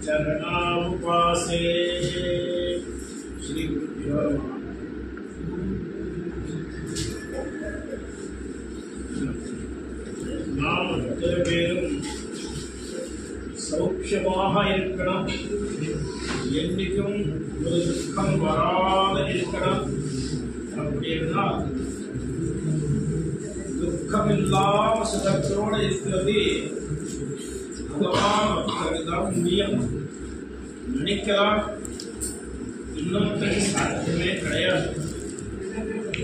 चरणामुपासे श्री गुरुभ्यो நாம் அத்தனை பேரும் சௌக்கியமாக இருக்கணும், என்னைக்கும் ஒரு துக்கம் வராத இருக்கணும். அப்படின்னா துக்கம் இல்லாம சுகத்தோடு இருக்கிறது பகவான் முடியும் நினைக்கலாம். இன்னொருத்தருக்கு சாத்தியமே கிடையாது,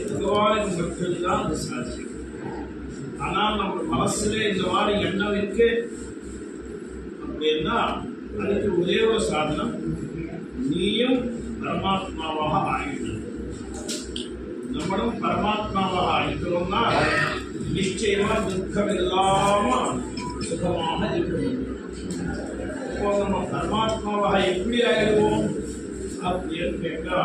பகவானுக்கு மட்டும்தான் அது சாத்தியம். ஆனால் நம்ம மனசுல இந்த மாதிரி எண்ணம் இருக்கு அப்படின்னா அதுக்கு ஒரே ஒரு சாதனம், நீயும் பரமாத்மாவாக ஆகிடும். நம்மளும் பரமாத்மாவாக ஆகிட்டோம்னா நிச்சயமா துக்கம் இல்லாம சுகமாக இருக்கணும். இப்போ நம்ம பரமாத்மாவாக எப்படி ஆகிடுவோம் அப்படின்னு கேட்டா,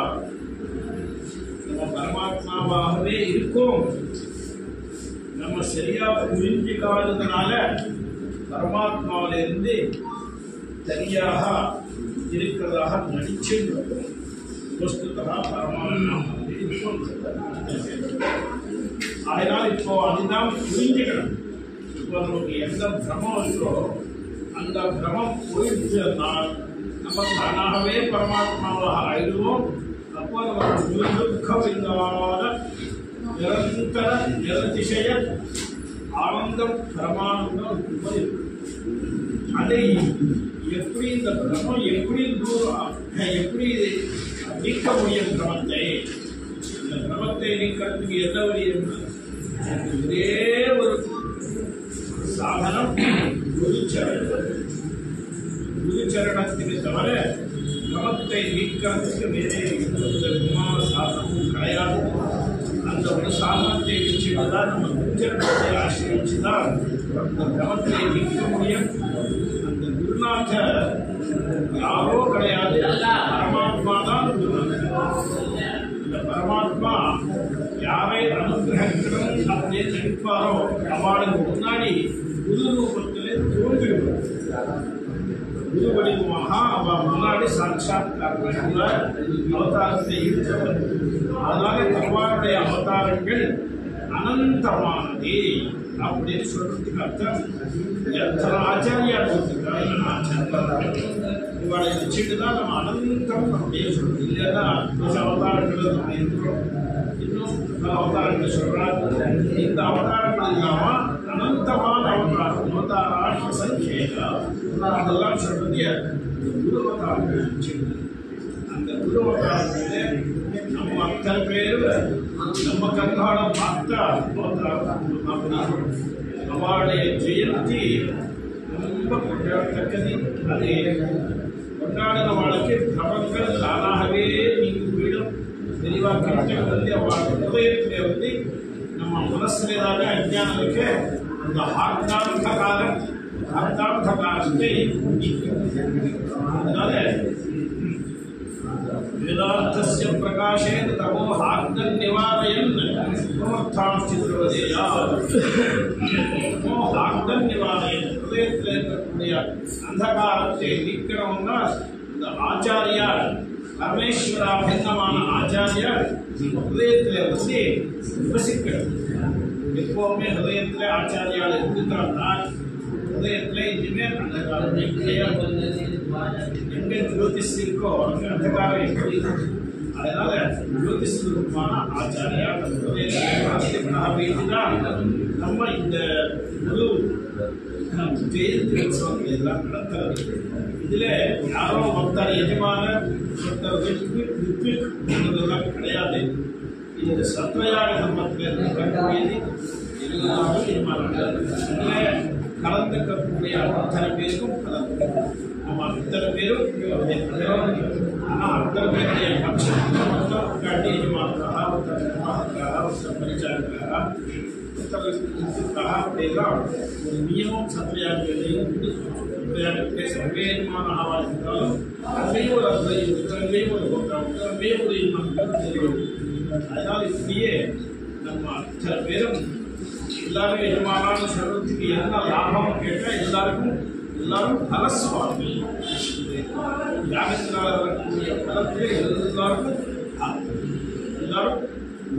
நம்ம பரமாத்மாவாகவே இருக்கோம். நம்ம சரியா புரிஞ்சுக்காததுனால பரமாத்மாவிலிருந்து தனியாக இருக்கிறதாக நடிச்சு வஸ்துதா பரமாத்மா. அதனால் இப்போ அதுதான் புரிஞ்சுக்கணும். இப்போ நமக்கு எந்த பிரமம் இருக்கோ அந்த பிரமம் போயிடுச்சுனால் நம்ம தானாகவே பரமாத்மாவாக ஆயிடுவோம். அப்போ நமக்கு துக்கம் இல்லாத நிரந்தர நிரதிசய ஆனந்தம் பிரமானந்தம் அதை எப்படி இந்த பிரமம் எப்படி எப்படி நீக்க முடியும்? பிரமத்தை இந்த பிரமத்தை நீக்கிறதுக்கு என்ன வழி? ஒரே ஒரு சாதனம் குருச்சரணம். குருச்சரணத்துக்கு தவிர பிரமத்தை நீக்கிறதுக்கு வேறு எந்த விதமான சாதனமும் கிடையாது. அந்த ஒரு சாதனத்தை வச்சுதான் நம்ம குருச்சரணத்தை ஆசிரியச்சுதான் அந்த பிரமத்தை நீக்க முடியும். அந்த குருநாதர் யாரோ கிடையாது, பரமாத்மா தான் குருநாதர். இந்த பரமாத்மா யாரை அனுகிரகிக்கணும் அப்படின்னு நினைப்பாரோ அவளுக்கு முன்னாடி குரு ரூபத்திலே தோன்றிவிடும். குரு வடிவமாக அவ முன்னாடி சாட்சாத்கார அவதாரத்தை இருக்கிறவர். அதனால பகவானுடைய அவதாரங்கள் அனந்தமானது அப்படின்னு சொல்றதுக்கு அர்த்தம் எத்தனை ஆச்சாரியா இவளை வச்சுட்டு தான் நம்ம அனந்தம் அப்படின்னு சொல்றோம். இல்லைன்னா அவதாரங்கள் நம்ம இருக்கிறோம். இன்னும் அவதாரங்கள் சொல்றாங்க. இந்த அவதாரங்கள் இல்லாம அனந்தமான அவதாரம் அவதாராஷ்ட சங்கேதா அதெல்லாம் சொல்றது குரு அவதாரங்கள் வச்சுட்டு. அந்த குரு அவதாரங்களே நம்ம அத்தனை பேரு நம்ம கண்காணம் பார்த்தா அவளுடைய ஜெயந்தி ரொம்ப கொண்டாடத்தக்கது. அது கொண்டாடின வாழ்க்கை பிரபங்கள் தானாகவே நீங்கிவிடும். தெளிவாக வந்து அவள் ஹிருதயத்திலே வந்து நம்ம மனசுலேதாக அஞ்ஞானம் இருக்கு. அந்த ஆர்த்தாந்த காலத்தை நீக்கும். அதனால வேதாந்தஸ்ய பிரகாஷே தமோ ஆர்த்தம் நிவாரயன் பிரமத்தாஸ்தித்ரவதேயா. தமோ ஆர்த்தம் நிவாரயன் ஹிருதயத்தில் இருக்கக்கூடிய அந்தகாரத்தை நீக்கணும்னா இந்த ஆச்சாரியார் பரமேஸ்வரா பின்னமான ஆச்சாரியார் ஹிருதயத்தில் வந்து நிவசிக்கணும். எப்பவுமே ஹிருதயத்தில் ஆச்சாரியால் இருந்துட்டாங்கன்னா ஹிருதயத்தில் இனிமேல் அந்த காலத்தை கிடையாது. எங்கே ஜோதிஷ் இருக்கோ அங்கே அந்தகாரம் எப்படி? அதனால ஜோதிஷ் ரூபமான ஆச்சாரியா நம்ம இந்த குரு ஜெயந்தி உற்சவங்கள் எல்லாம் நடத்துறது. இதுல யாரோ ஒருத்தர் எஜமான ஒருத்தர் கிடையாது. இந்த சத்வயாக சம்பத்தில் இருக்கக்கூடியது எல்லாரும் எஜமான கலந்துக்கக்கூடிய அத்தனை பேருக்கும் கலந்து நம்ம அத்தனை பேரும் ஆனால் அத்தனை பேருடைய பட்சம் காட்டி எஜமானதாக ஒருத்தர் நிர்வாகக்காக ஒருத்தர் பரிச்சாரக்காக அப்படியெல்லாம் ஒரு நியமம் சத்திரியாகத்திலையும் சத்திரியாகத்திலே சர்வேயமானவா இருந்தாலும் அங்கேயும் ஒரு அர்த்தம் இருக்கு, அங்கேயும் ஒரு கோட்டம் இருக்கு, அங்கேயும் ஒரு இனம் தெரியும். அதனால் இப்படியே நம்ம அத்தனை பேரும் எல்லாரும் எஜமானான்னு சொல்றதுக்கு என்ன லாபம் கேட்டால் எல்லாரும் பலசுவார்கள். யாகத்தினால் வரக்கூடிய பலத்திலே எல்லாரும்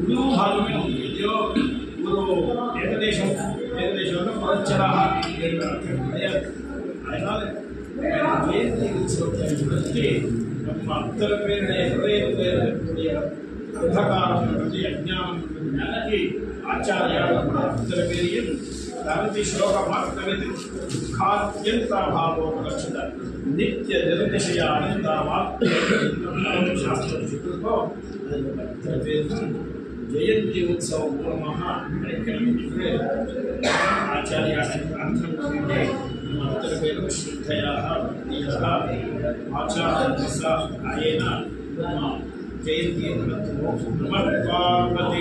முழு பாகமே எதையோ ஒரு ஏகதேசம் புரட்சராக என்ற அர்த்தம் கிடையாது. அதனால ஜெயந்தி உற்சவத்தை நடத்தி நம்ம அத்தனை பேருடைய ஹிருதயத்தில் இருக்கக்கூடிய அந்தகாரம் என்பது அஜ்ஞானம் விலகி ஆச்சாரியால் நம்ம அத்தனை பேரையும் தரதி ஸ்லோகமாக்கவிது துக்காத்யந்தாபாவோ பிரலட்சித நித்திய நிர்திசய ஆனந்தாவாக்கியம் சாஸ்திரம் சொல்லிருக்கோ அது அத்தனை பேருக்கும் ஜெயந்தி உற்சவம் மூலமாக கிடைக்கணும் என்று ஆச்சாரியாக அர்த்தம் செய்தே நம்ம அத்தனை பேரும் ஸ்ரத்தையாக பக்தியாக ஆச்சார ஆயேன ஜெயந்தியை நடத்துவோம். நம பார்வதி